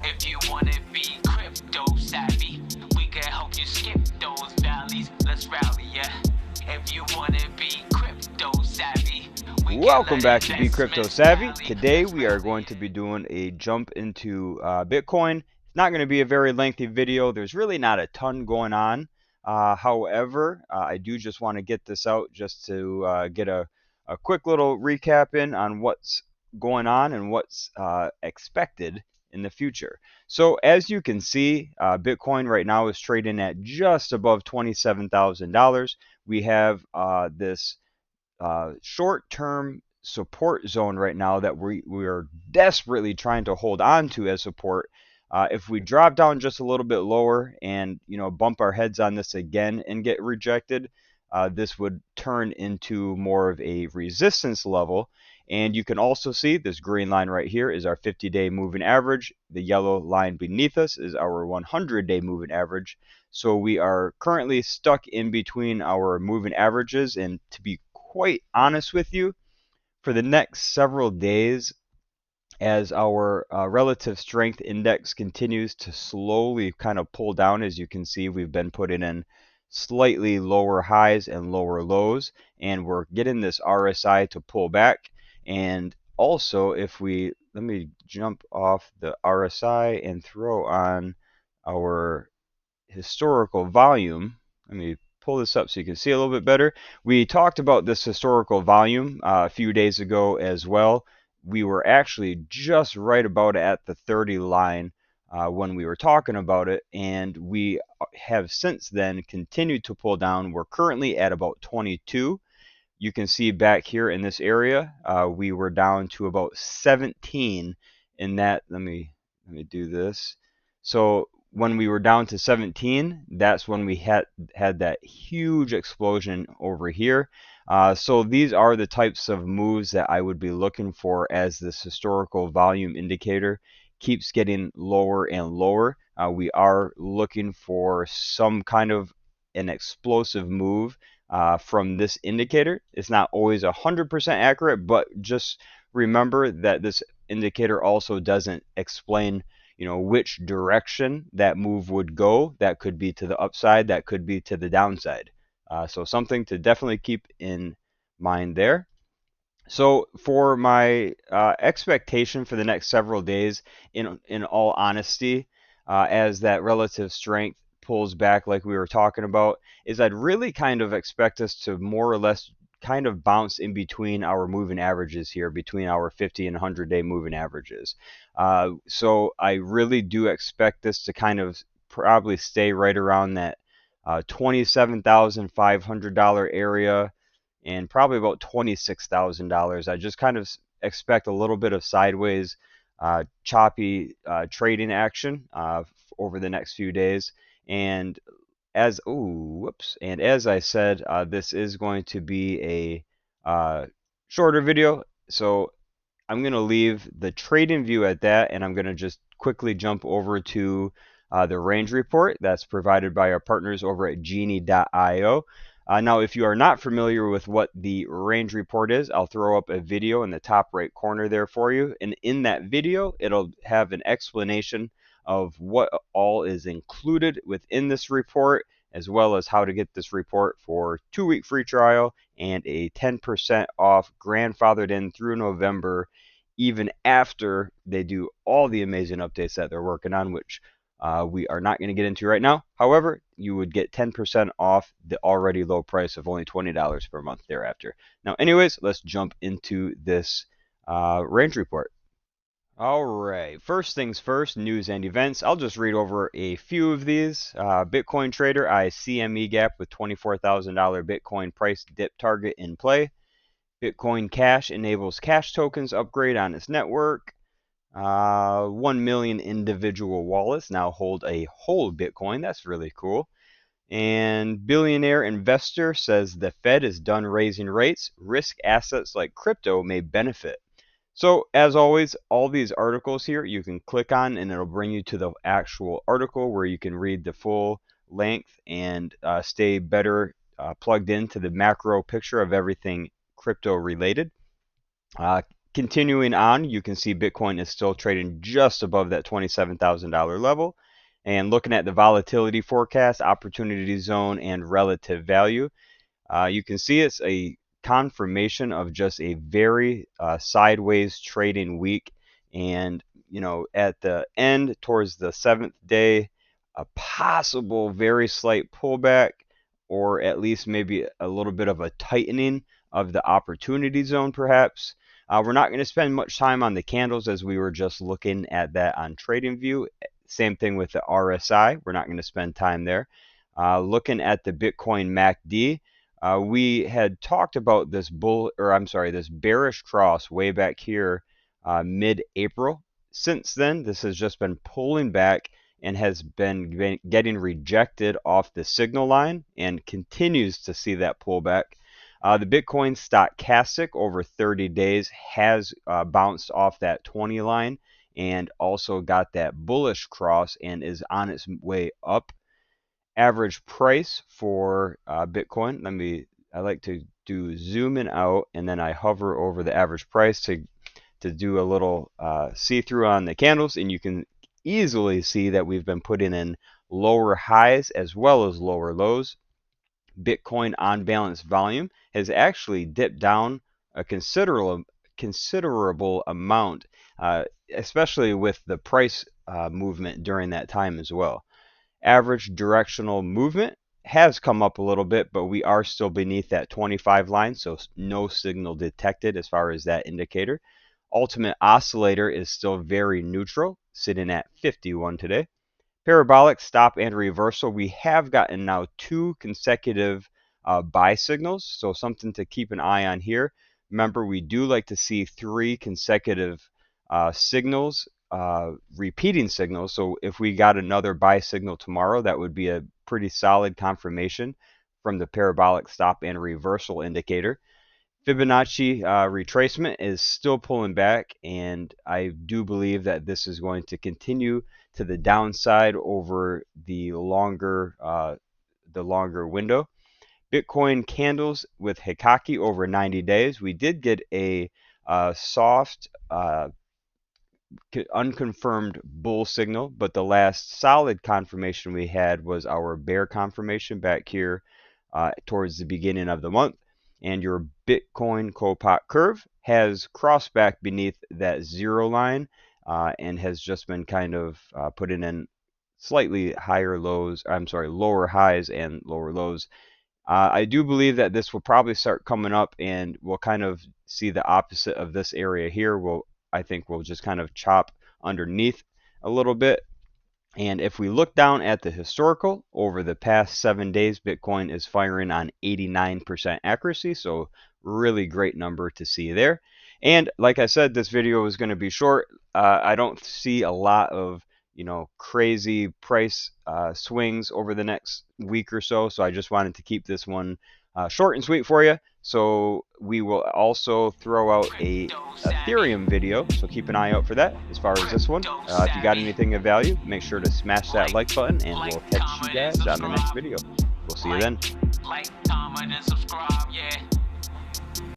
If you wanna be crypto savvy, we can help you skip those valleys. Let's rally, yeah. If you wanna be crypto savvy, we can Welcome let back to Be Crypto investments Savvy. rally. Today Let's we are rally. going to be doing a jump into Bitcoin. It's not going to be a very lengthy video. There's really not a ton going on. However, I do just want to get this out just to get a quick little recap in on what's going on and what's expected in the future. So as you can see, Bitcoin right now is trading at just above $27,000. We have this short-term support zone right now that we are desperately trying to hold on to as support. If we drop down just a little bit lower and bump our heads on this again and get rejected, this would turn into more of a resistance level. And you can also see this green line right here is our 50-day moving average. The yellow line beneath us is our 100-day moving average. So we are currently stuck in between our moving averages, and to be quite honest with you, for the next several days, as our relative strength index continues to slowly kind of pull down, as you can see, we've been putting in slightly lower highs and lower lows, and we're getting this RSI to pull back. And also, if we let me jump off the RSI and throw on our historical volume. Let me pull this up so you can see a little bit better. We talked about this historical volume a few days ago as well. We were actually just right about at the 30 line when we were talking about it, and we have since then continued to pull down. We're currently at about 22. You can see back here in this area, we were down to about 17 in that. Let me do this. So when we were down to 17, that's when we had that huge explosion over here. So these are the types of moves that I would be looking for as this historical volume indicator keeps getting lower and lower. We are looking for some kind of an explosive move from this indicator. It's not always 100% accurate, but just remember that this indicator also doesn't explain which direction that move would go. That could be to the upside, that could be to the downside. So something to definitely keep in mind there. So for my expectation for the next several days, in all honesty, as that relative strength pulls back like we were talking about, is I'd really kind of expect us to more or less kind of bounce in between our moving averages here, between our 50 and 100-day moving averages. So I really do expect this to kind of probably stay right around that $27,500 area and probably about $26,000. I just kind of expect a little bit of sideways, choppy trading action over the next few days. And as I said, this is going to be a shorter video, so I'm going to leave the trading view at that, and I'm going to just quickly jump over to the range report that's provided by our partners over at Genie.io. Now, if you are not familiar with what the range report is, I'll throw up a video in the top right corner there for you. And in that video, it'll have an explanation of what all is included within this report, as well as how to get this report for 2-week free trial and a 10% off grandfathered in through November, even after they do all the amazing updates that they're working on, which we are not going to get into right now. However, you would get 10% off the already low price of only $20 per month thereafter. Now, anyways, let's jump into this range report. All right, first things first, news and events. I'll just read over a few of these. Bitcoin trader eyes CME gap with $24,000 Bitcoin price dip target in play. Bitcoin Cash enables cash tokens upgrade on its network. 1 million individual wallets now hold a whole Bitcoin. That's really cool. And billionaire investor says the Fed is done raising rates. Risk assets like crypto may benefit. So as always, all these articles here you can click on and it'll bring you to the actual article where you can read the full length and stay better plugged into the macro picture of everything crypto related. Continuing on, you can see Bitcoin is still trading just above that $27,000 level. And looking at the volatility forecast, opportunity zone, and relative value, you can see it's a confirmation of just a very sideways trading week. And, at the end, towards the 7th day, a possible very slight pullback, or at least maybe a little bit of a tightening of the opportunity zone, perhaps. We're not going to spend much time on the candles, as we were just looking at that on TradingView. Same thing with the RSI. We're not going to spend time there. Looking at the Bitcoin MACD, we had talked about this this bearish cross way back here mid-April. Since then, this has just been pulling back and has been getting rejected off the signal line and continues to see that pullback. The Bitcoin stochastic over 30 days has bounced off that 20 line and also got that bullish cross and is on its way up. Average price for Bitcoin, I like to do zoom in out, and then I hover over the average price to do a little see-through on the candles, and you can easily see that we've been putting in lower highs as well as lower lows. Bitcoin on balance volume has actually dipped down a considerable amount, especially with the price movement during that time as well. Average directional movement has come up a little bit, but we are still beneath that 25 line, so no signal detected as far as that indicator. Ultimate oscillator is still very neutral, sitting at 51 today. Parabolic stop and reversal, we have gotten now 2 consecutive buy signals, so something to keep an eye on here. Remember, we do like to see 3 consecutive signals, repeating signals. So if we got another buy signal tomorrow, that would be a pretty solid confirmation from the parabolic stop and reversal indicator. Fibonacci retracement is still pulling back, and I do believe that this is going to continue to the downside over the longer window. Bitcoin candles with Hikaki over 90 days. We did get a soft unconfirmed bull signal, but the last solid confirmation we had was our bear confirmation back here towards the beginning of the month. And your Bitcoin Kopot curve has crossed back beneath that 0 line and has just been kind of putting in slightly lower highs and lower lows. I do believe that this will probably start coming up, and we'll kind of see the opposite of this area here. I think we'll just kind of chop underneath a little bit. And if we look down at the historical, over the past 7 days, Bitcoin is firing on 89% accuracy. So really great number to see there. And like I said, this video is going to be short. I don't see a lot of crazy price swings over the next week or so. So I just wanted to keep this one short and sweet for you. So we will also throw out a Ethereum video, so keep an eye out for that. As far as this one, if you got anything of value, make sure to smash that like button, and we'll catch you guys on the next video. We'll see you then. Like, comment, and subscribe, yeah.